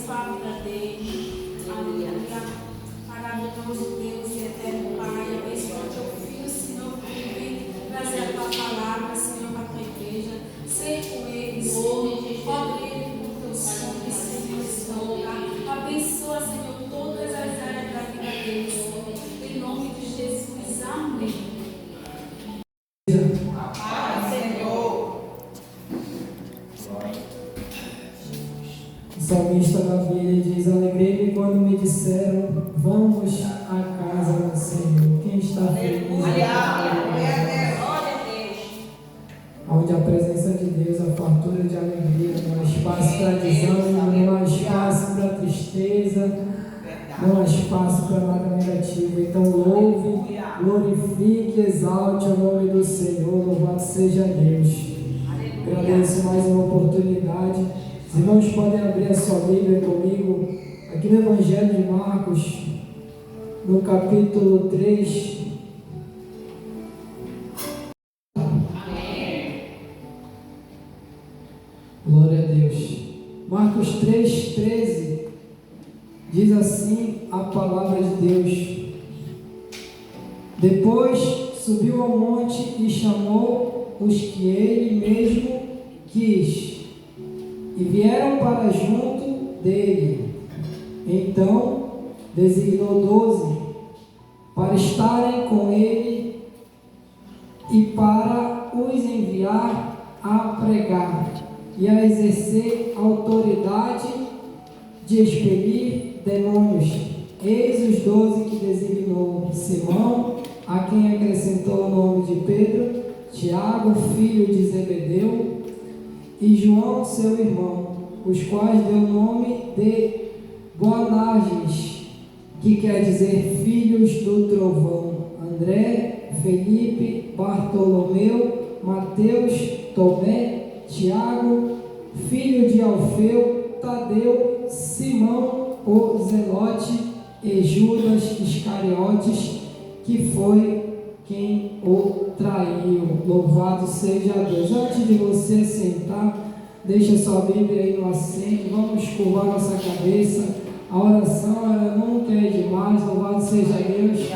família dele. Aleluia. Maravilhoso Deus e eterno Pai. Abençoa o teu filho, Senhor, que vem trazer a tua palavra, Senhor, para a tua igreja. Ser com ele, Senhor. Cobre ele com o teu sangue, Senhor. Abençoa, Senhor, todas as áreas da vida dele, Senhor. Em nome de Jesus. Amém. O salmista Davi, ele diz: alegrei-me quando me disseram, vamos à casa do Senhor. Quem está feliz? Onde a presença de Deus, a fartura de alegria, não há espaço para desânimo, não há espaço para tristeza, não há espaço para nada negativo. Então louve, glorifique, exalte o nome do Senhor, louvado seja Deus. Agradeço mais uma oportunidade. Os irmãos podem abrir a sua Bíblia comigo, aqui no Evangelho de Marcos, no capítulo 3. Amém. Glória a Deus. Marcos 3,13 diz assim a palavra de Deus: depois subiu ao monte e chamou os que ele mesmo quis, e vieram para junto dele. Então designou 12 para estarem com ele e para os enviar a pregar e a exercer autoridade de expelir demônios. Eis os 12 que designou: Simão, a quem acrescentou o nome de Pedro, Tiago, filho de Zebedeu, e João, seu irmão, os quais deu o nome de Boanerges, que quer dizer filhos do trovão, André, Felipe, Bartolomeu, Mateus, Tomé, Tiago, filho de Alfeu, Tadeu, Simão, o Zelote, e Judas Iscariotes, que foi quem o traiu. Louvado seja Deus. Antes de você sentar, deixa sua Bíblia aí no assento, vamos curvar nossa cabeça. A oração, ela nunca é demais. Louvado seja Deus.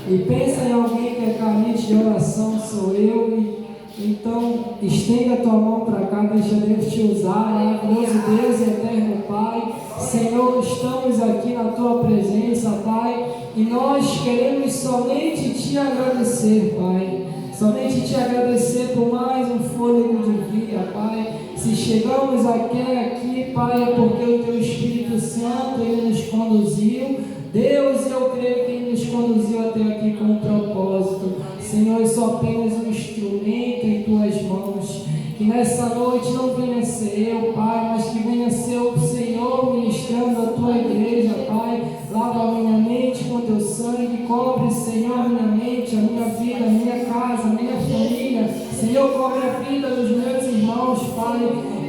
E pensa em alguém que é carente de oração, sou eu. Então estenda a tua mão para cá, deixa Deus te usar. Maravilhoso Deus e eterno Pai, Senhor, estamos aqui na tua presença, Pai, e nós queremos somente te agradecer, Pai. Somente te agradecer por mais um fôlego de vida, Pai. Se chegamos até aqui, Pai, é porque o teu Espírito Santo, ele nos conduziu. Deus, eu creio que ele nos conduziu até aqui com um propósito. Senhor, eu sou apenas um instrumento em tuas mãos. Que nessa noite não venha ser eu, Pai, mas que venha ser o Senhor ministrando a tua igreja, Pai. Lava a minha mente com teu sangue, cobre, Senhor, a minha mente, a minha vida, a minha casa, a minha família. Senhor, cobre a vida dos meus irmãos, Pai.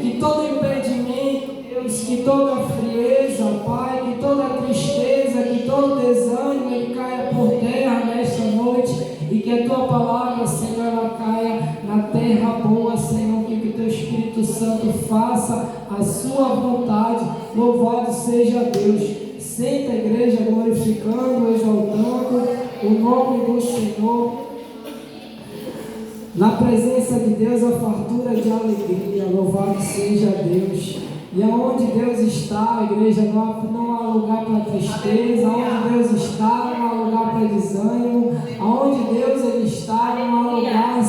Que todo impedimento, Deus, que toda frieza, Pai, que toda tristeza, que todo desânimo, ele caia por terra nesta noite. E que a tua palavra, Senhor, ela caia na terra boa, Senhor, que o teu Espírito Santo faça a sua vontade. Louvado seja Deus. Senta a igreja glorificando, exaltando o nome do Senhor. Na presença de Deus, a fartura de alegria. Louvado seja Deus. E aonde Deus está, a igreja, não há lugar para tristeza. Aonde Deus está, não há lugar para desânimo. Aonde Deus ele está, não há lugar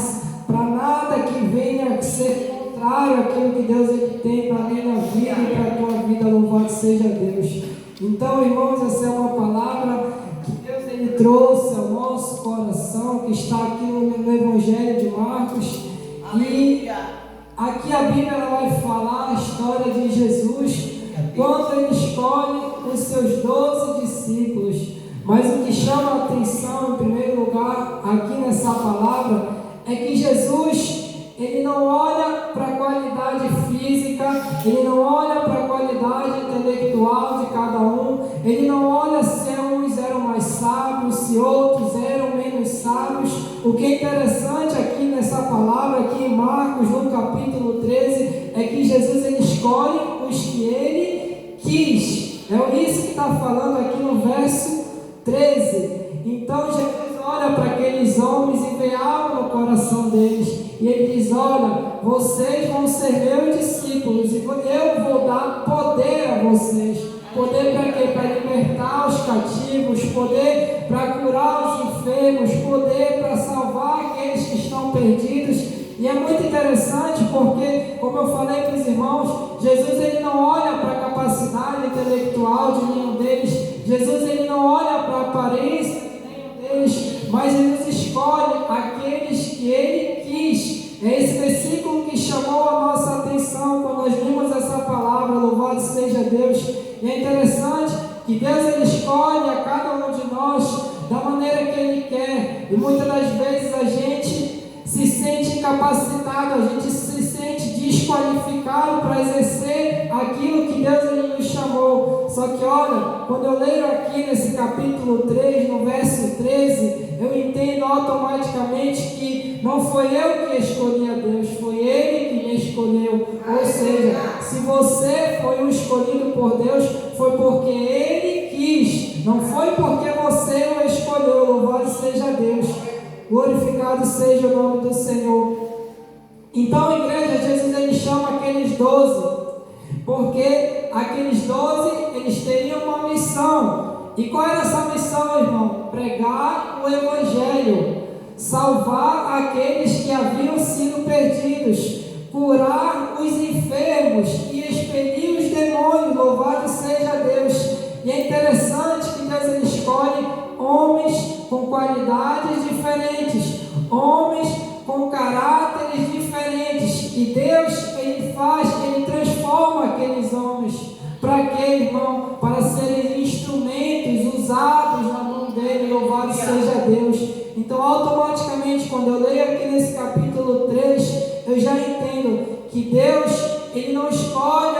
para nada que venha ser contrário àquilo que Deus ele tem para a minha vida e para a tua vida. Louvado seja Deus. Então, irmãos, essa é uma palavra que Deus ele trouxe ao nosso coração, que está aqui no Evangelho de Marcos. E aqui a Bíblia ela vai falar a história de Jesus, quando ele escolhe os seus 12 discípulos. Mas o que chama a atenção, em primeiro lugar, aqui nessa palavra, é que Jesus, ele não olha para a qualidade física, ele não olha para a qualidade intelectual de cada um, ele não olha se uns eram mais sábios, se outros eram menos sábios. O que é interessante aqui nessa palavra, aqui em Marcos, no capítulo 13, é que Jesus ele escolhe os que ele quis. É isso que está falando aqui no verso 13. Então Jesus olha para aqueles homens e vê algo no coração deles. E ele diz: olha, vocês vão ser meus discípulos e eu vou dar poder a vocês. Poder para quê? Para libertar os cativos, poder para curar os enfermos, poder para salvar aqueles que estão perdidos. E é muito interessante porque, como eu falei para os irmãos, Jesus ele não olha para a capacidade intelectual de nenhum deles. Jesus ele não olha para a aparência de nenhum deles, mas Jesus escolhe aqueles que ele quis. É esse versículo que chamou a nossa atenção quando nós vimos essa palavra, louvado seja Deus. E é interessante que Deus ele escolhe a cada um de nós da maneira que ele quer. E muitas das vezes a gente se sente incapacitado, a gente se sente desqualificado para exercer aquilo que Deus ele nos chamou. Só que olha, quando eu leio aqui nesse capítulo 3, no verso 13, eu entendo automaticamente que não foi eu que escolhi a Deus, foi Ele que me escolheu. Ou seja, se você foi um escolhido por Deus, foi porque Ele quis, não foi porque você o escolheu. Louvado seja Deus, glorificado seja o nome do Senhor. Então, igreja, Jesus ele chama aqueles 12, porque aqueles 12, eles teriam uma missão. E qual era essa missão, irmão? Pregar o Evangelho, salvar aqueles que haviam sido perdidos, curar os enfermos e expelir os demônios. Louvado seja Deus. E é interessante que Deus ele escolhe homens com qualidades diferentes, homens com caráteres diferentes, e Deus ele transforma aqueles homens. Para quê, irmão? Para serem instrumentos usados na mão dele. Louvado seja Deus. Então automaticamente quando eu leio aqui nesse capítulo 3, eu já entendo que Deus ele não escolhe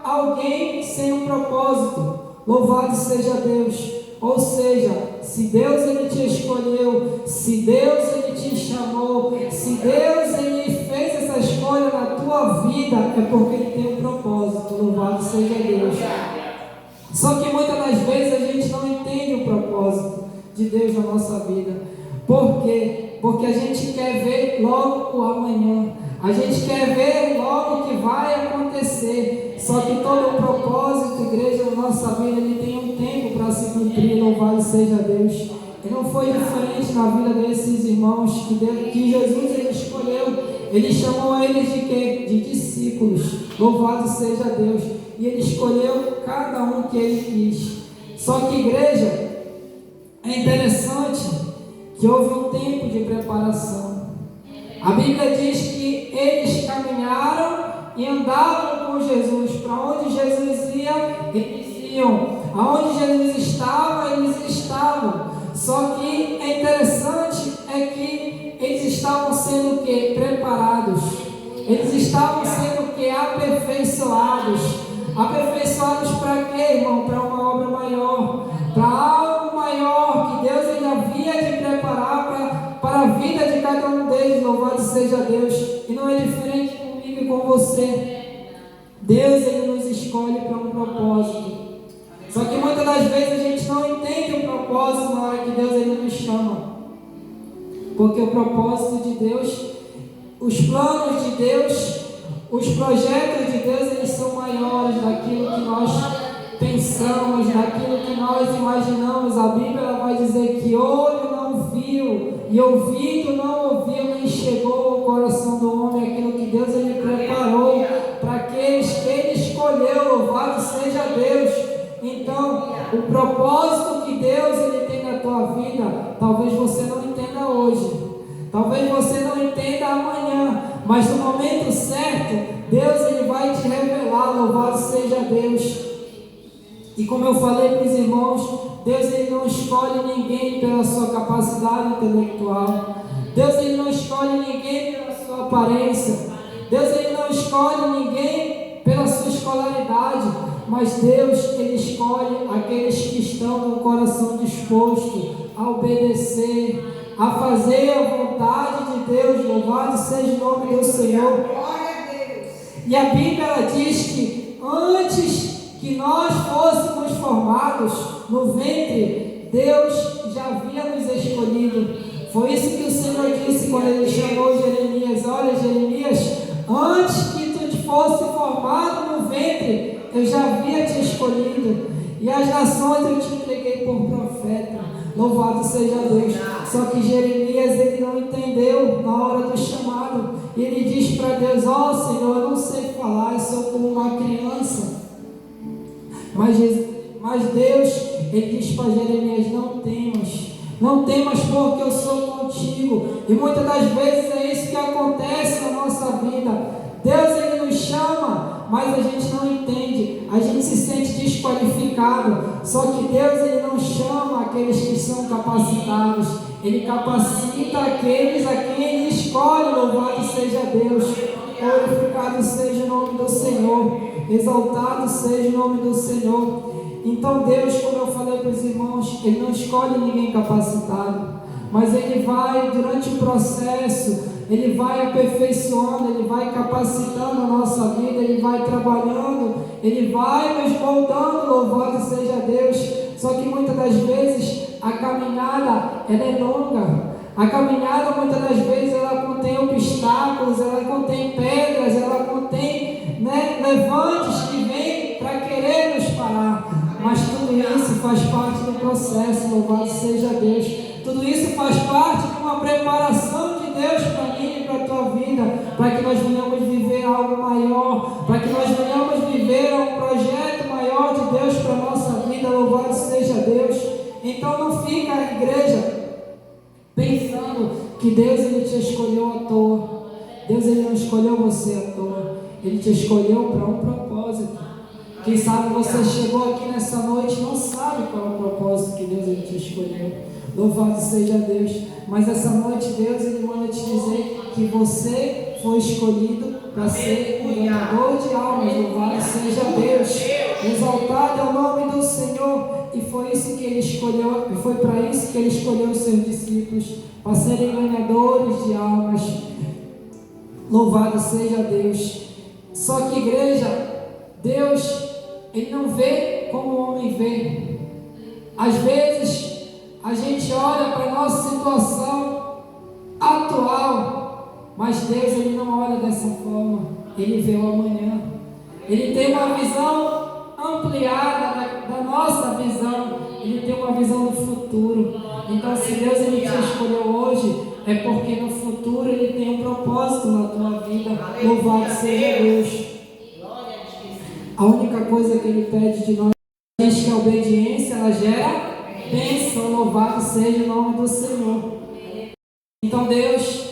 alguém sem um propósito. Louvado seja Deus. Ou seja, se Deus ele te escolheu, se Deus ele te chamou, se Deus ele fez essa escolha na tua vida, é porque ele tem um propósito. Louvado seja Deus. Só que muitas das vezes a gente não entende o propósito de Deus na nossa vida. Por quê? Porque a gente quer ver logo o amanhã. A gente quer ver logo o que vai acontecer. Só que todo o propósito, igreja, na nossa vida, ele tem um tempo para se cumprir. Louvado seja Deus. E não foi diferente na vida desses irmãos que Jesus ele escolheu. Ele chamou eles de quê? De discípulos. Louvado seja Deus. E ele escolheu cada um que ele quis. Só que, igreja, é interessante que houve um tempo de preparação. A Bíblia diz que eles caminharam e andavam com Jesus. Para onde Jesus ia, eles iam. Aonde Jesus estava, eles estavam. Só que é interessante é que eles estavam sendo o quê? Preparados. Eles estavam sendo o quê? Aperfeiçoados. Aperfeiçoados para quê, irmão? Para uma obra maior. Para algo maior que Deus ele havia de preparar para a vida de cada um deles. Louvado seja Deus. E não é diferente comigo e com você. Deus ele nos escolhe para um propósito. Só que muitas das vezes a gente não entende o propósito na hora que Deus ele nos chama. Porque o propósito de Deus, os planos de Deus, os projetos de Deus, eles são maiores daquilo que nós pensamos, daquilo que nós imaginamos. A Bíblia ela vai dizer que olho não viu e ouvido não ouviu, nem chegou ao coração do homem aquilo que Deus ele preparou para aqueles que ele escolheu. Louvado seja Deus. Então, o propósito que Deus ele tem na tua vida, talvez você não entenda hoje, talvez você não entenda amanhã, mas no momento certo, Deus ele vai te revelar. Louvado seja Deus. E como eu falei para os irmãos, Deus ele não escolhe ninguém pela sua capacidade intelectual. Deus ele não escolhe ninguém pela sua aparência. Deus ele não escolhe ninguém pela sua escolaridade. Mas Deus ele escolhe aqueles que estão com o coração disposto a obedecer, a fazer a vontade de Deus. Louvado seja o nome do Senhor. E a Bíblia ela diz que antes que nós fôssemos formados no ventre, Deus já havia nos escolhido. Foi isso que o Senhor disse quando Ele chamou Jeremias: olha, Jeremias, antes que tu fosse formado no ventre, eu já havia te escolhido, e as nações eu te entreguei por profeta. Louvado seja Deus. Só que Jeremias, ele não entendeu na hora do chamado. Ele diz para Deus: ó Senhor, eu não sei falar, eu sou como uma criança. Mas Deus, ele diz para Jeremias: não temas porque eu sou contigo. E muitas das vezes é isso que acontece na nossa vida. Deus, ele nos chama, mas a gente não entende, a gente se sente desqualificado. Só que Deus, ele não chama aqueles que são capacitados, Ele capacita aqueles a quem Ele escolhe. Louvado seja Deus, glorificado seja o nome do Senhor, exaltado seja o nome do Senhor. Então Deus, como eu falei para os irmãos, Ele não escolhe ninguém capacitado, mas Ele vai, durante o processo, Ele vai aperfeiçoando, Ele vai capacitando a nossa vida, Ele vai trabalhando, Ele vai nos moldando. Louvado seja Deus. Só que muitas das vezes a caminhada, ela é longa. A caminhada, muitas das vezes, ela contém obstáculos, ela contém pedras, ela contém levantes que vêm para querer nos parar. Mas tudo isso faz parte do processo. Louvado seja Deus. Tudo isso faz parte de uma preparação de Deus para mim e para a tua vida, para que nós venhamos viver algo maior, para que nós venhamos viver um projeto maior de Deus para a nossa vida. Louvado seja Deus. Então não fica a igreja pensando que Deus, ele te escolheu à toa. Deus, ele não escolheu você à toa, Ele te escolheu para um propósito. Quem sabe você chegou aqui nessa noite e não sabe qual é o propósito que Deus, ele te escolheu. Louvado seja Deus. Mas essa noite Deus, ele manda te dizer que você foi escolhido para ser um ganhador de almas. Louvado seja Deus, exaltado é o nome do Senhor. E foi isso que Ele escolheu, e foi para isso que Ele escolheu os seus discípulos, para serem ganhadores de almas. Louvado seja Deus. Só que, igreja, Deus, Ele não vê como o homem vê. Às vezes a gente olha para a nossa situação atual, mas Deus, ele não olha dessa forma. Ele vê o amanhã. Ele tem uma visão ampliada da nossa visão. Ele tem uma visão do futuro. Então, se Deus, ele te escolheu hoje, é porque no futuro Ele tem um propósito na tua vida. Louvado seja Deus. A única coisa que Ele pede de nós é que a obediência, ela gera bênção. Louvado seja o nome do Senhor. Então Deus,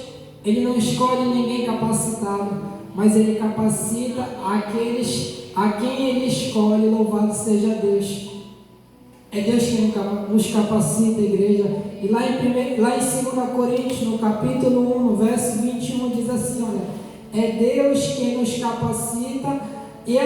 Ele não escolhe ninguém capacitado, mas Ele capacita aqueles a quem Ele escolhe. Louvado seja Deus. É Deus que nos capacita, igreja. E lá em 2 Coríntios, no capítulo 1, no verso 21, diz assim, olha: é Deus quem nos capacita, e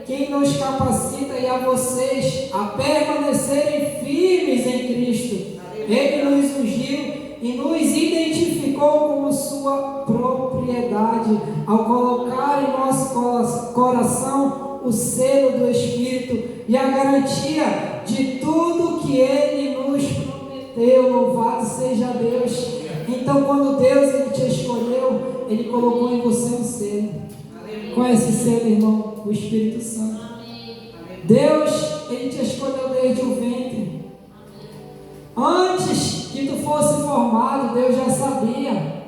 quem nos capacita e a vocês a permanecerem firmes em Cristo. Ele nos ungiu e nos identificou como sua propriedade, ao colocar em nosso coração o selo do Espírito e a garantia de tudo que Ele nos prometeu. Louvado seja Deus. Então, quando Deus, ele te escolheu, Ele colocou em você um selo. Qual é esse selo, irmão? O Espírito Santo. Deus, Ele te escolheu desde o ventre. Antes que tu fosse formado, Deus já sabia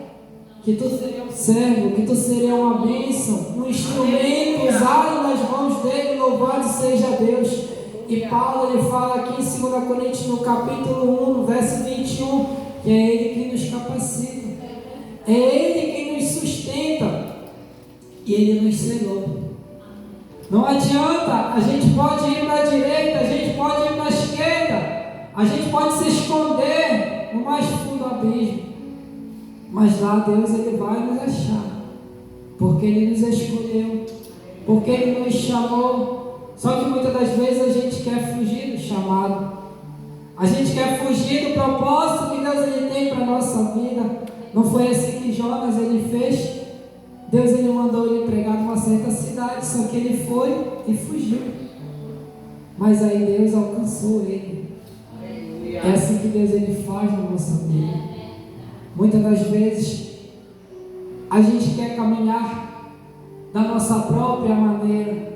que tu seria um servo, que tu seria uma bênção, um instrumento usado nas mãos dele. Louvado seja Deus. E Paulo, ele fala aqui em 2 Coríntios, no capítulo 1, no verso 21, que é Ele quem nos capacita, é Ele quem nos sustenta, e Ele nos selou. Não adianta, a gente pode ir para a direita, a gente pode ir para a esquerda, a gente pode se esconder no mais fundo do abismo, mas lá Deus, Ele vai nos achar, porque Ele nos escolheu, porque Ele nos chamou. Só que muitas das vezes a gente quer fugir do chamado, a gente quer fugir do propósito que Deus, ele tem para a nossa vida. Não foi assim que Jonas, ele fez? Deus, ele mandou ele pregar numa certa cidade, só que ele foi e fugiu. mas aí Deus alcançou ele. É assim que Deus ele faz na nossa vida. Muitas das vezes a gente quer caminhar da nossa própria maneira,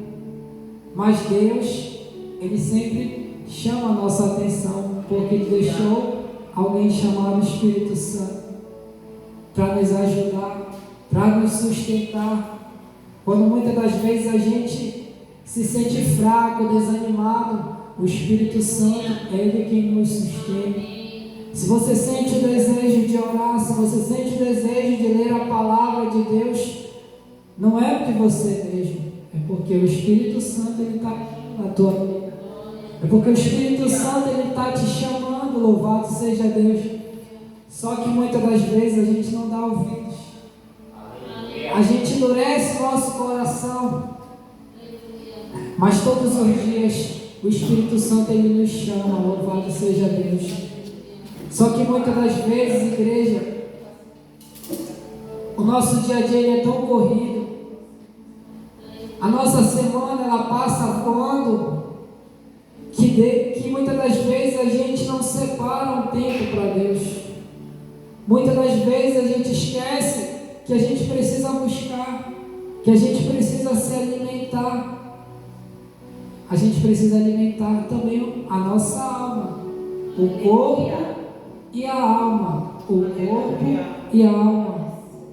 mas Deus ele sempre chama a nossa atenção, porque ele deixou alguém chamado Espírito Santo para nos ajudar, para nos sustentar. Quando muitas das vezes a gente se sente fraco, desanimado, o Espírito Santo é Ele quem nos sustenta. Se você sente o desejo de orar, se você sente o desejo de ler a palavra de Deus, não é de você mesmo, é porque o Espírito Santo ele está na tua vida. É porque o Espírito Santo ele está te chamando, louvado seja Deus. Só que muitas das vezes a gente não dá ouvidos. A gente endurece o nosso coração. Mas todos os dias o Espírito Santo ele nos chama, louvado seja Deus. Só que muitas das vezes, igreja, o nosso dia a dia ele é tão corrido. A nossa semana ela passa voando que muitas das vezes a gente não separa um tempo para Deus. Muitas das vezes a gente esquece que a gente precisa buscar, que a gente precisa se alimentar. A gente precisa alimentar também a nossa alma, o corpo e a alma. O corpo e a alma.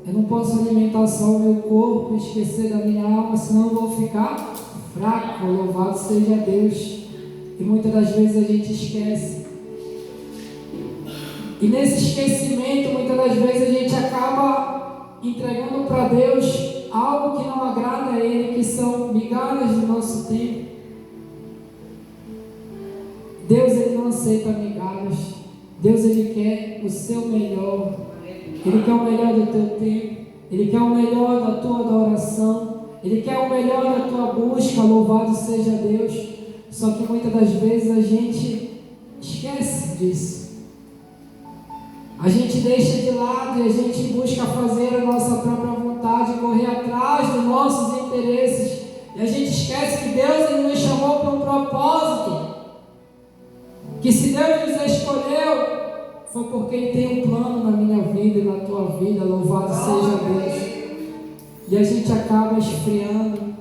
Eu não posso alimentar só o meu corpo e esquecer da minha alma, senão eu vou ficar fraco. Louvado seja Deus. E muitas das vezes a gente esquece. E nesse esquecimento, muitas das vezes a gente acaba entregando para Deus algo que não agrada a Ele, que são migalhas do nosso tempo. Deus ele não aceita migalhas. Deus ele quer o seu melhor. Ele quer o melhor do teu tempo. Ele quer o melhor da tua adoração. Ele quer o melhor da tua busca. Louvado seja Deus. Só que muitas das vezes a gente esquece disso. A gente deixa de lado e a gente busca fazer a nossa própria vontade, correr atrás dos nossos interesses. E a gente esquece que Deus ele nos chamou para um propósito. Que se Deus nos escolheu, foi porque Ele tem um plano na minha vida e na tua vida. Louvado seja Deus. E a gente acaba esfriando,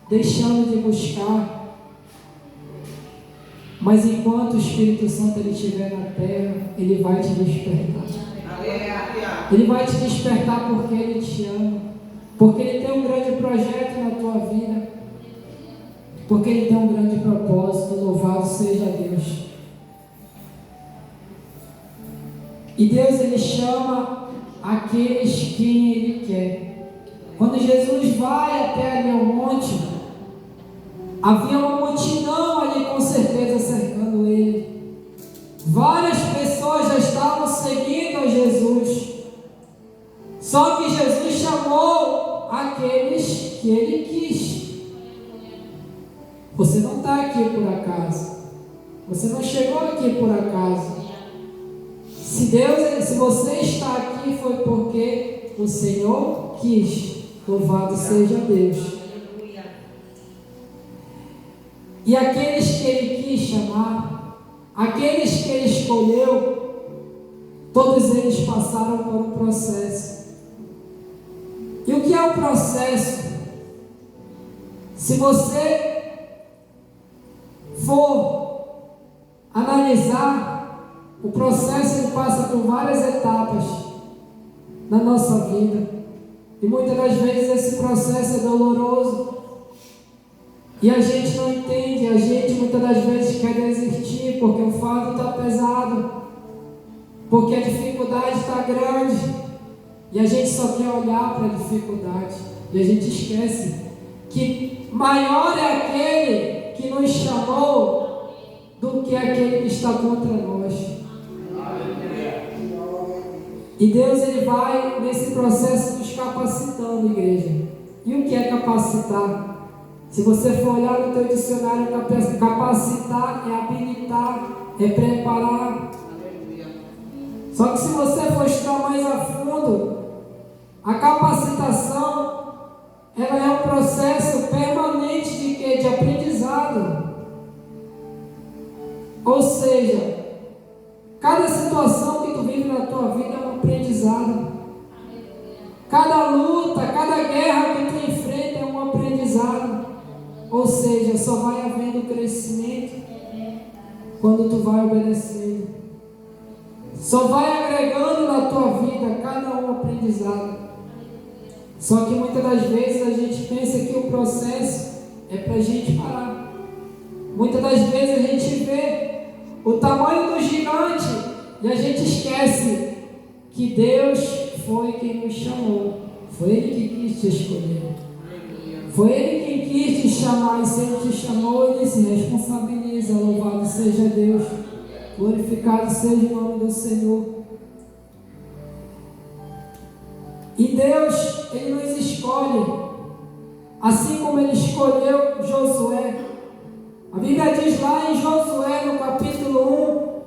deixando de buscar. Mas enquanto o Espírito Santo ele estiver na terra, Ele vai te despertar. Ele vai te despertar porque Ele te ama. Porque Ele tem um grande projeto na tua vida. Porque Ele tem um grande propósito. Louvado seja Deus. E Deus ele chama aqueles quem Ele quer. Quando Jesus vai até ali ao monte, havia uma multidão ali com certeza cercando Ele. Várias pessoas já estavam seguindo a Jesus. Só que Jesus chamou aqueles que Ele quis. Você não está aqui por acaso. Você não chegou aqui por acaso. Se você está aqui foi porque o Senhor quis. Louvado seja Deus. E aqueles que Ele quis chamar, aqueles que Ele escolheu, todos eles passaram por um processo. E o que é o processo? Se você for analisar, o processo ele passa por várias etapas na nossa vida. E muitas das vezes esse processo é doloroso. E a gente não entende, a gente muitas das vezes quer desistir porque o fardo está pesado, porque a dificuldade está grande. E a gente só quer olhar para a dificuldade. E a gente esquece que maior é aquele que nos chamou do que aquele que está contra nós. E Deus ele vai nesse processo nos capacitando, igreja. E o que é capacitar? Se você for olhar no teu dicionário, capacitar é habilitar, é preparar. Só que se você for estudar mais a fundo, a capacitação ela é um processo permanente de quê? De aprendizado. Ou seja, cada situação que tu vive na tua vida é um aprendizado. Cada luta, cada guerra que tu enfrenta é um aprendizado. Ou seja, só vai havendo crescimento quando tu vai obedecendo. Só vai agregando na tua vida cada um aprendizado. Só que muitas das vezes a gente pensa que o processo é para a gente parar. Muitas das vezes a gente vê o tamanho do gigante e a gente esquece que Deus foi quem nos chamou. Foi Ele que quis te escolher. Foi Ele quem quis te chamar, e se Ele te chamou, Ele se responsabiliza. Louvado seja Deus. Glorificado seja o nome do Senhor. E Deus, Ele nos escolhe, assim como Ele escolheu Josué. A Bíblia diz lá em Josué, no capítulo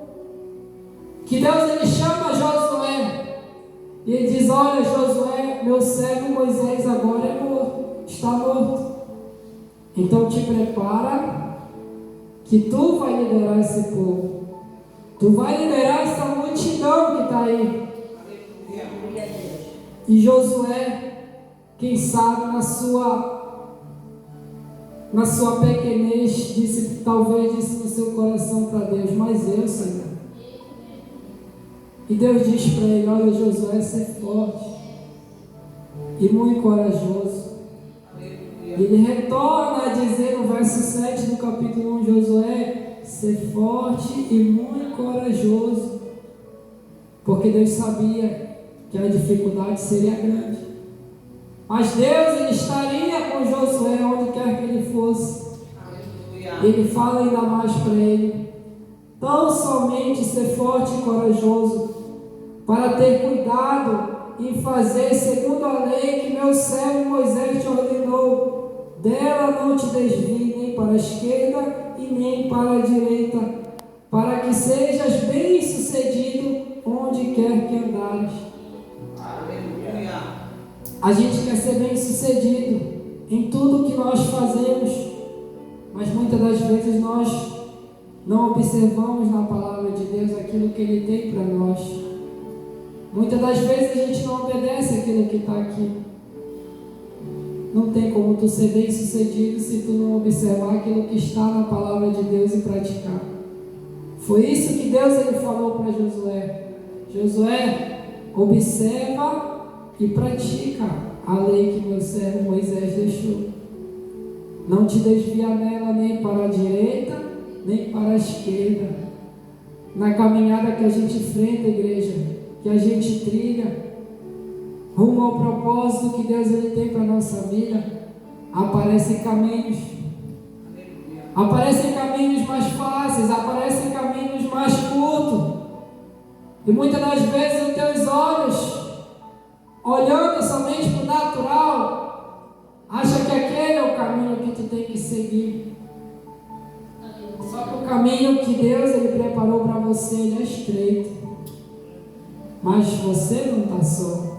1, que Deus, Ele chama Josué, e Ele diz: olha, Josué, meu servo Moisés agora é morto, está morto. Então te prepara, que tu vai liderar esse povo. Tu vai liderar essa multidão que está aí. E Josué, quem sabe na sua pequenez, talvez disse no seu coração para Deus: mas eu, Senhor. E Deus diz para ele: olha, Josué, ser forte e muito corajoso. E ele retorna a dizer no verso 7 do capítulo 1, Josué, ser forte e muito corajoso. Porque Deus sabia que a dificuldade seria grande. Mas Deus, Ele estaria com Josué onde quer que ele fosse. Ele fala ainda mais para ele: tão somente ser forte e corajoso, para ter cuidado em fazer segundo a lei que meu servo Moisés te ordenou. Dela não te desvie nem para a esquerda e nem para a direita, para que sejas bem sucedido onde quer que andares. A gente quer ser bem sucedido em tudo que nós fazemos, mas muitas das vezes nós não observamos na palavra de Deus aquilo que Ele tem para nós. Muitas das vezes a gente não obedece aquilo que está aqui. Não tem como tu ser bem sucedido se tu não observar aquilo que está na palavra de Deus e praticar. Foi isso que Deus, Ele falou para Josué: Josué, observa e pratica a lei que meu servo Moisés deixou. Não te desvia nela nem para a direita, nem para a esquerda. Na caminhada que a gente enfrenta, igreja, que a gente trilha, rumo ao propósito que Deus, Ele tem para a nossa vida, aparecem caminhos. Aparecem caminhos mais fáceis, aparecem caminhos mais curtos. E muitas das vezes os teus olhos, olhando somente para o natural, acha que aquele é o caminho que tu tem que seguir. Só que o caminho que Deus, Ele preparou para você, ele é estreito. Mas você não está só.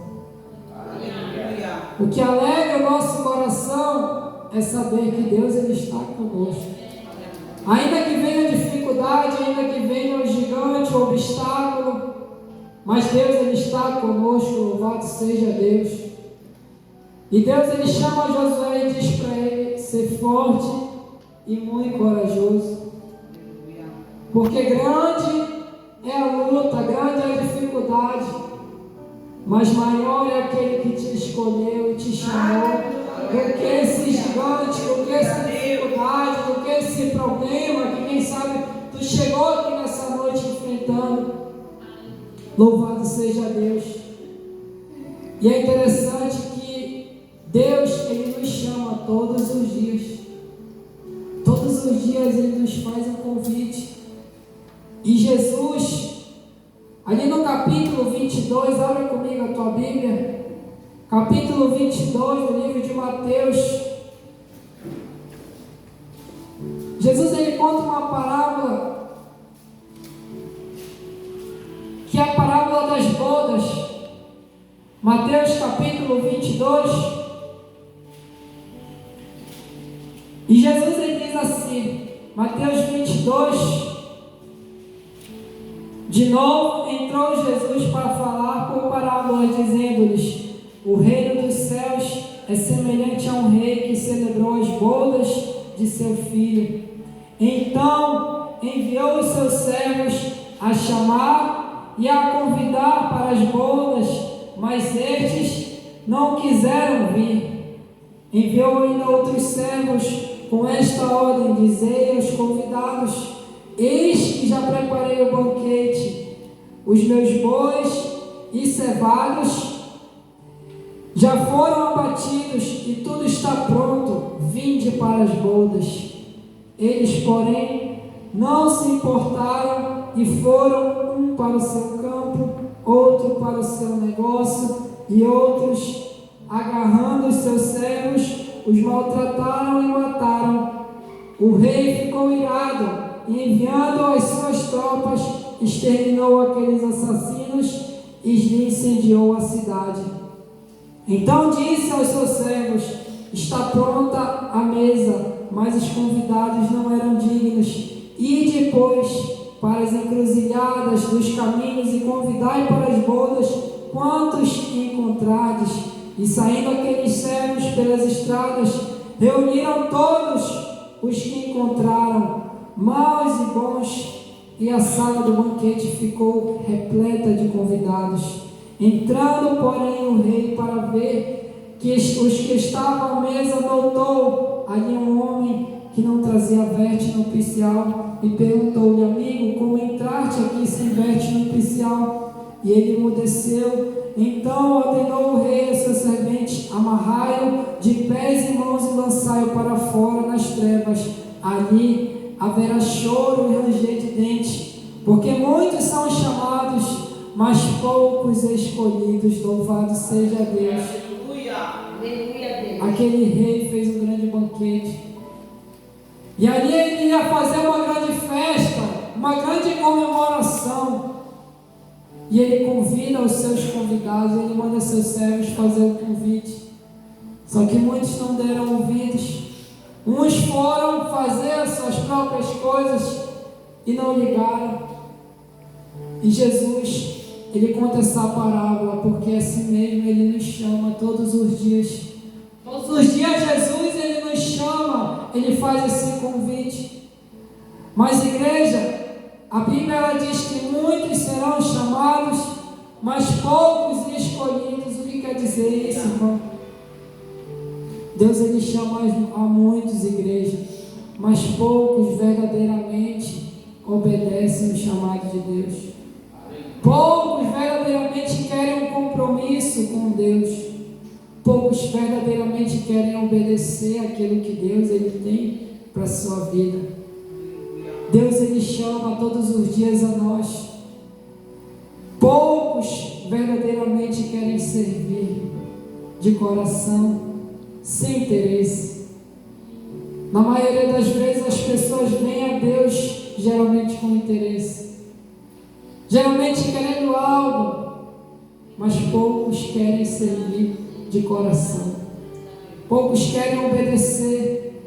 O que alegra o nosso coração é saber que Deus, Ele está conosco. Ainda que venha dificuldade, ainda que venha o gigante, o obstáculo, mas Deus, Ele está conosco, louvado seja Deus. E Deus, Ele chama Josué e diz para ele ser forte e muito corajoso. Porque grande é a luta, grande é a dificuldade, mas maior é aquele que te escolheu e te chamou, do que esse gigante, do que essa dificuldade, do que esse problema que quem sabe tu chegou aqui nessa noite enfrentando. Louvado seja Deus. E é interessante que Deus, Ele nos chama todos os dias. Todos os dias Ele nos faz um convite. E Jesus, ali no capítulo 22, olha comigo a tua Bíblia, capítulo 22 do livro de Mateus, Jesus, Ele conta uma parábola, que é a parábola das bodas. Mateus capítulo 22, e Jesus, Ele diz assim, Mateus 22, De novo entrou Jesus para falar por parábolas, dizendo-lhes: o reino dos céus é semelhante a um rei que celebrou as bodas de seu filho. Então enviou os seus servos a chamar e a convidar para as bodas, mas estes não quiseram vir. Enviou ainda outros servos com esta ordem: dizei aos convidados: eis que já preparei o banquete, os meus bois e cevados já foram abatidos e tudo está pronto, vinde para as bodas. Eles, porém, não se importaram e foram, um para o seu campo, outro para o seu negócio, e outros, agarrando os seus servos, os maltrataram e mataram. O rei ficou irado e, enviando as suas tropas, exterminou aqueles assassinos e lhe incendiou a cidade. Então disse aos seus servos: está pronta a mesa, mas os convidados não eram dignos. Ide, pois, para as encruzilhadas dos caminhos e convidai para as bodas quantos encontrardes. E saindo aqueles servos pelas estradas, reuniram todos os que encontraram, maus e bons, e a sala do banquete ficou repleta de convidados. Entrando, porém, o rei para ver que os que estavam à mesa, notou ali um homem que não trazia veste nupcial e perguntou-lhe: amigo, como entraste aqui sem veste nupcial? E ele emudeceu. Então ordenou o rei a seus serventes: amarrai-o de pés e mãos e lançai-o para fora nas trevas. Ali haverá choro e ranger de dentes, porque muitos são chamados, mas poucos escolhidos. Louvado seja Deus. Aquele rei fez um grande banquete, e ali ele ia fazer uma grande festa, uma grande comemoração, e ele convida os seus convidados, ele manda seus servos fazer o convite. Só que muitos não deram ouvidos. Uns foram fazer as suas próprias coisas e não ligaram. E Jesus, ele conta essa parábola porque assim mesmo ele nos chama todos os dias. Todos os dias Jesus, ele nos chama, ele faz esse convite. Mas igreja, a Bíblia ela diz que muitos serão chamados, mas poucos escolhidos. O que quer dizer isso, irmão? Deus ele chama a muitos, igreja, mas poucos verdadeiramente obedecem o chamado de Deus. Poucos verdadeiramente querem um compromisso com Deus. Poucos verdadeiramente querem obedecer aquilo que Deus ele tem para a sua vida. Deus ele chama todos os dias a nós. Poucos verdadeiramente querem servir de coração, sem interesse. Na maioria das vezes as pessoas vêm a Deus geralmente com interesse, geralmente querendo algo, mas poucos querem servir de coração. Poucos querem obedecer.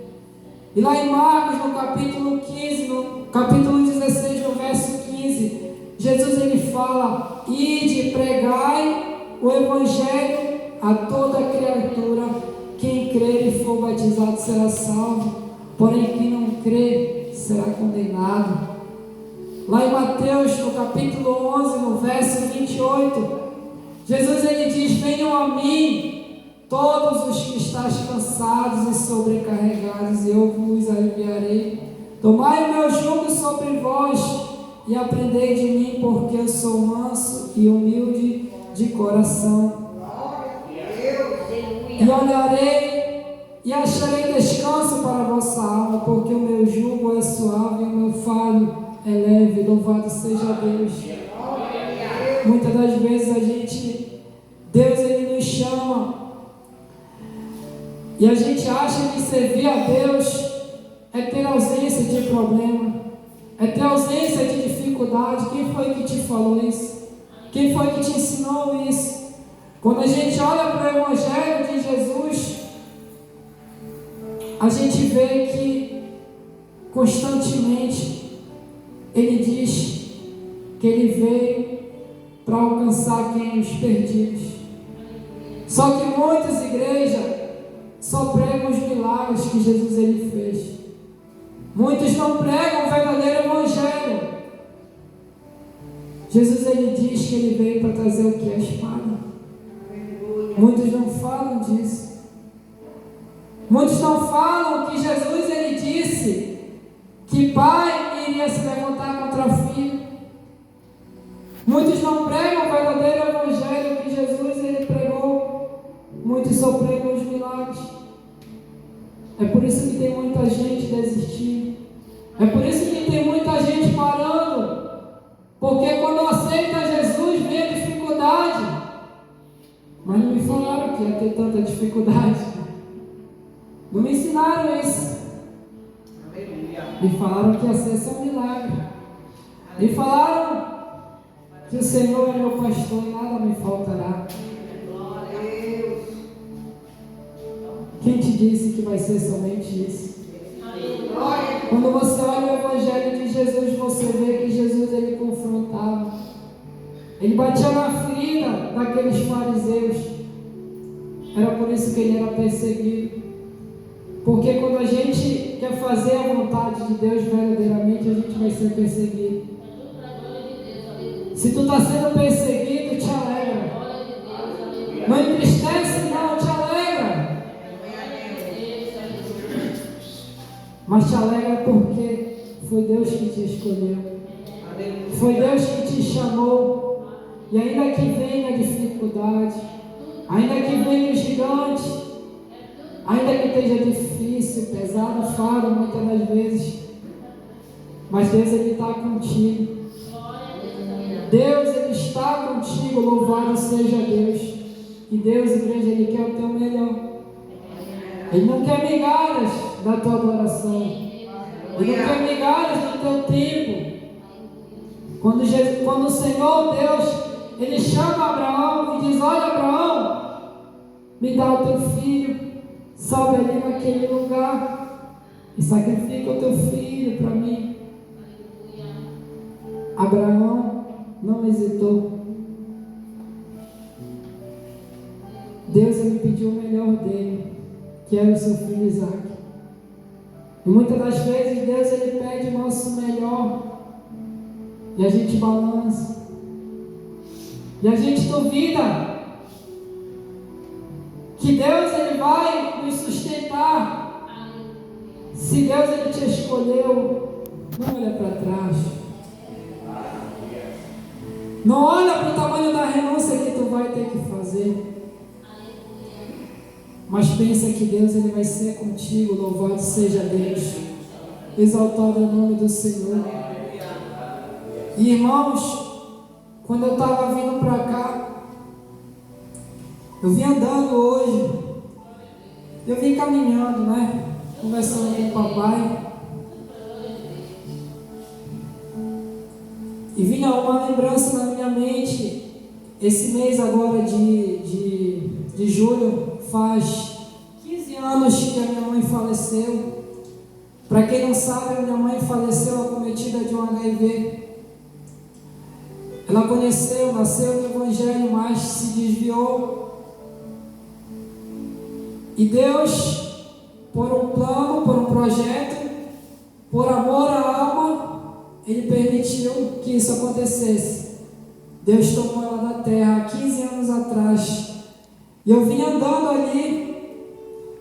E lá em Marcos, no capítulo 15, no capítulo 16, no verso 15, Jesus ele fala: ide, pregai o evangelho a toda criatura. Quem crer e for batizado será salvo, porém quem não crer será condenado. Lá em Mateus, no capítulo 11, no verso 28, Jesus ele diz: venham a mim todos os que estáis cansados e sobrecarregados, e eu vos aliviarei. Tomai o meu jugo sobre vós e aprendei de mim, porque eu sou manso e humilde de coração. E olharei e acharei descanso para a vossa alma, porque o meu jugo é suave e o meu fardo é leve. Louvado seja Deus. Muitas das vezes Deus ele nos chama e a gente acha que servir a Deus é ter ausência de problema, é ter ausência de dificuldade. Quem foi que te falou isso? Quem foi que te ensinou isso? Quando a gente olha para o Evangelho de Jesus, a gente vê que constantemente Ele diz que Ele veio para alcançar quem? Os perdidos. Só que muitas igrejas só pregam os milagres que Jesus ele fez. Muitos não pregam o verdadeiro evangelho. Jesus ele diz que ele veio para trazer o que? A espada. Muitos não falam disso. Muitos não falam que Jesus ele disse que pai iria se levantar contra filho. Muitos não pregam o verdadeiro evangelho que Jesus ele pregou. Muitos só pregam os milagres. É por isso que tem muita gente desistindo. É por isso que tem muita gente parando. Porque quando aceita Jesus vem a dificuldade. Mas não me falaram que ia ter tanta dificuldade. Não me ensinaram isso. Me falaram que ia ser só um milagre. Me falaram que o Senhor é meu pastor e nada me faltará. Quem te disse que vai ser somente isso? Quando você olha o Evangelho de Jesus, você vê que Jesus ele confrontava. Ele batia na ferida daqueles fariseus. Era por isso que ele era perseguido. Porque quando a gente quer fazer a vontade de Deus verdadeiramente, a gente vai ser perseguido. Se tu está sendo perseguido, te alegra. Não entristece, não, te alegra. Mas te alegra porque foi Deus que te escolheu. Foi Deus que te chamou. E ainda que venha a dificuldade, ainda que venha o gigante, ainda que esteja difícil, pesado, faro muitas das vezes, mas Deus ele está contigo. Deus ele está contigo, louvado seja Deus. E Deus, igreja, ele quer o teu melhor. Ele não quer migalhas da tua adoração. Ele não quer migalhas do teu tempo. Quando o Senhor Deus ele chama Abraão e diz: olha, Abraão, me dá o teu filho, sobe ali naquele lugar e sacrifica o teu filho para mim. Abraão não hesitou. Deus ele pediu o melhor dele, que era o seu filho Isaac. E muitas das vezes Deus ele pede o nosso melhor e a gente balança. E a gente duvida que Deus ele vai nos sustentar. Se Deus ele te escolheu, não olha para trás. Não olha para o tamanho da renúncia que tu vai ter que fazer. Mas pensa que Deus ele vai ser contigo. Louvado seja Deus. Exaltado é o nome do Senhor. E irmãos, quando eu estava vindo para cá, eu vim andando hoje, eu vim caminhando, né? Conversando com o papai. E vinha uma lembrança na minha mente. Esse mês agora de julho, faz 15 anos que a minha mãe faleceu. Para quem não sabe, a minha mãe faleceu acometida de um HIV. Ela conheceu, nasceu no Evangelho, mas se desviou. E Deus, por um plano, por um projeto, por amor à alma, Ele permitiu que isso acontecesse. Deus tomou ela da terra há 15 anos atrás. E eu vinha andando ali,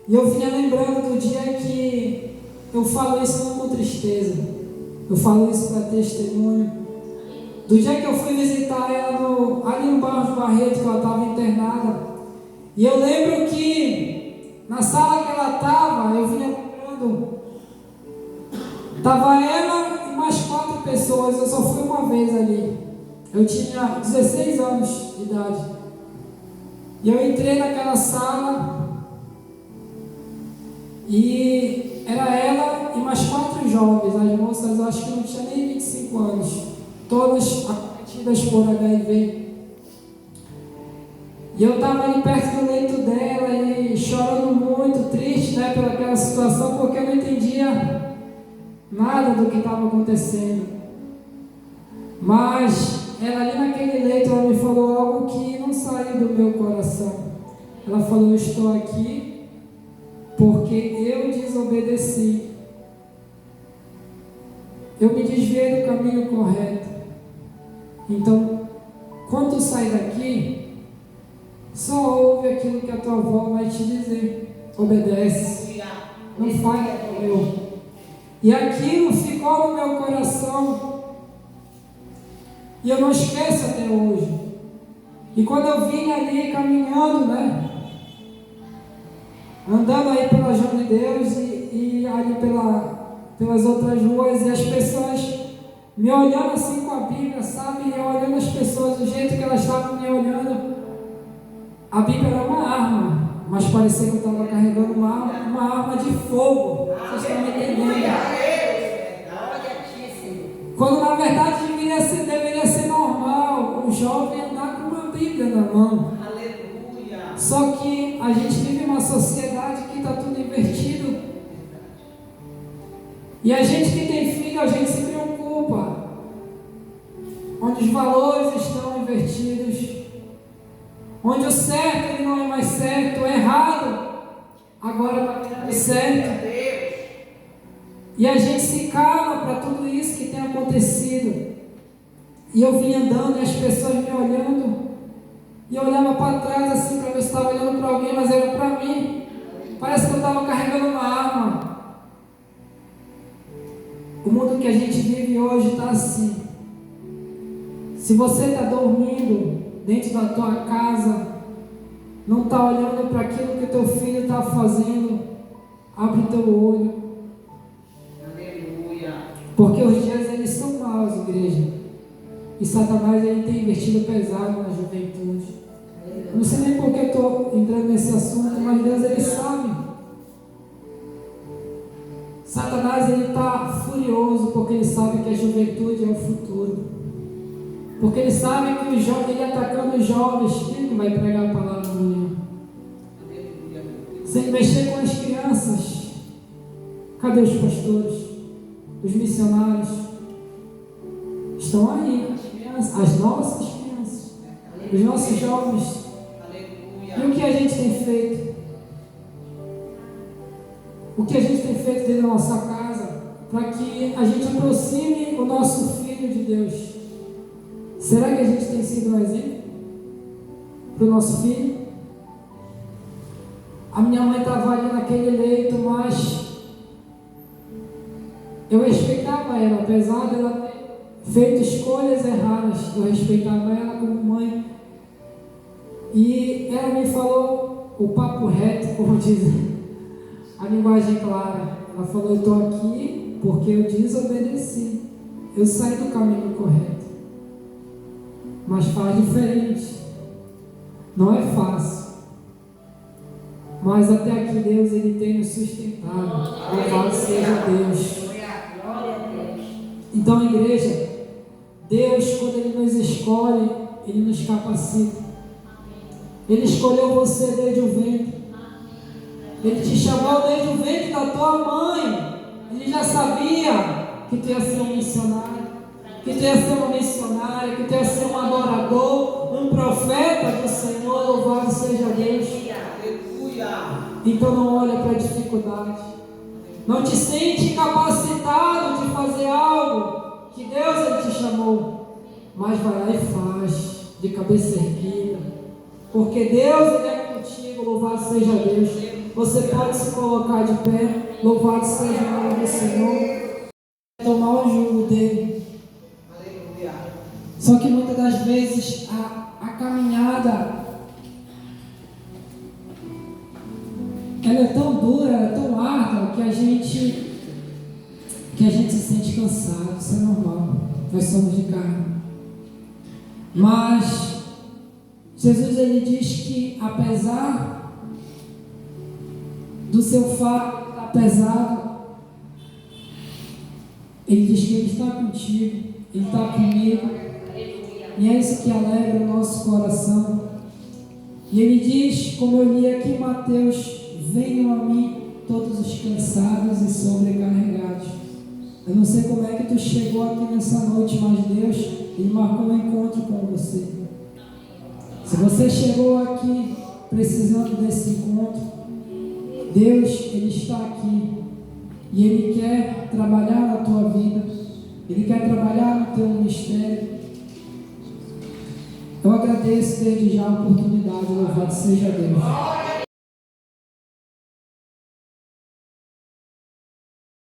e eu vinha lembrando do dia que eu falo isso não com tristeza, eu falo isso para testemunho. Do dia que eu fui visitar ela ali no bairro de Barreto, que ela estava internada. E eu lembro que na sala que ela estava, eu vinha lembrando, estava ela e mais 4 pessoas. Eu só fui uma vez ali. Eu tinha 16 anos de idade. E eu entrei naquela sala e era ela e mais 4 jovens. As moças, eu acho que não tinha nem 25 anos. Todas acometidas por HIV. E eu estava ali perto do leito dela e chorando muito, triste, né, pelaquela situação, porque eu não entendia nada do que estava acontecendo. Mas ela ali naquele leito, ela me falou algo que não saiu do meu coração. Ela falou: eu estou aqui porque eu desobedeci. Eu me desviei do caminho correto. Então, quando tu sai daqui, só ouve aquilo que a tua avó vai te dizer. Obedece. Não faz o meu. E aquilo ficou no meu coração. E eu não esqueço até hoje. E quando eu vim ali caminhando, né? Andando aí pela João de Deus e ali pelas outras ruas, e as pessoas me olhando assim com a Bíblia, sabe? E eu olhando as pessoas do jeito que elas estavam me olhando. A Bíblia era uma arma, mas parecia que eu estava carregando uma arma de fogo. Vocês estão me entendendo? Quando na verdade deveria ser normal um jovem andar com uma Bíblia na mão. Aleluia. Só que a gente vive uma sociedade que está tudo invertido. E a gente que tem filho, a gente se preocupa. Onde os valores estão invertidos. Onde o certo ele não é mais certo, o errado agora está certo. E a gente se cala para tudo isso que tem acontecido. E eu vim andando e as pessoas me olhando. E eu olhava para trás assim para ver se estava olhando para alguém, mas era para mim. Parece que eu estava carregando uma arma. O mundo que a gente vive hoje está assim. Se você está dormindo dentro da tua casa, não está olhando para aquilo que teu filho está fazendo, abre teu olho. Aleluia. Porque os dias eles são maus, igreja. E Satanás ele tem investido pesado na juventude. Eu não sei nem por que eu estou entrando nesse assunto, mas Deus ele sabe. Satanás ele está furioso porque ele sabe que a juventude é o futuro. Porque ele sabe que o jovem, ele atacando os jovens, quem vai pregar a palavra amanhã? Sem mexer com as crianças. Cadê os pastores? Os missionários? Estão aí, as nossas crianças, os nossos jovens. E o que a gente tem feito? O que a gente tem feito dentro da nossa casa para que a gente aproxime o nosso filho de Deus? Será que a gente tem sido um exemplo para o nosso filho? A minha mãe estava ali naquele leito, mas eu respeitava ela, apesar dela ter feito escolhas erradas, eu respeitava ela como mãe. E ela me falou o papo reto, como diz a linguagem clara. Ela falou: eu estou aqui porque eu desobedeci, eu saí do caminho correto. Mas faz diferente. Não é fácil. Mas até aqui Deus ele tem nos sustentado. Louvado seja Deus. Então, igreja, Deus, quando Ele nos escolhe, Ele nos capacita. Ele escolheu você desde o ventre. Ele te chamou desde o ventre da tua mãe. Ele já sabia que tu ia ser um missionário, que tu ia ser uma missionária, que tu ia ser um adorador, um profeta do Senhor. Louvado seja Deus. Então não olha para a dificuldade. Não te sente capacitado de fazer algo que Deus ele te chamou. Mas vai lá e faz, de cabeça erguida. Porque Deus ele é contigo. Louvado seja Deus. Você pode se colocar de pé. Louvado seja o nome do Senhor. Tomar o jugo dele. Aleluia. Só que muitas das vezes a caminhada ela é tão dura, ela é tão árdua que a gente se sente cansado. Isso é normal. Nós somos de carne. Mas Jesus ele diz que apesar do seu fardo estar pesado, ele diz que ele está contigo, ele está comigo. E é isso que alegra o nosso coração. E ele diz, como eu li aqui em Mateus: venham a mim todos os cansados e sobrecarregados. Eu não sei como é que tu Jesus chegou aqui nessa noite, mas Deus, Ele marcou um encontro com você. Se você chegou aqui precisando desse encontro, Deus, Ele está aqui e Ele quer trabalhar na tua vida, Ele quer trabalhar no teu ministério. Eu agradeço desde já a oportunidade, louvado seja Deus.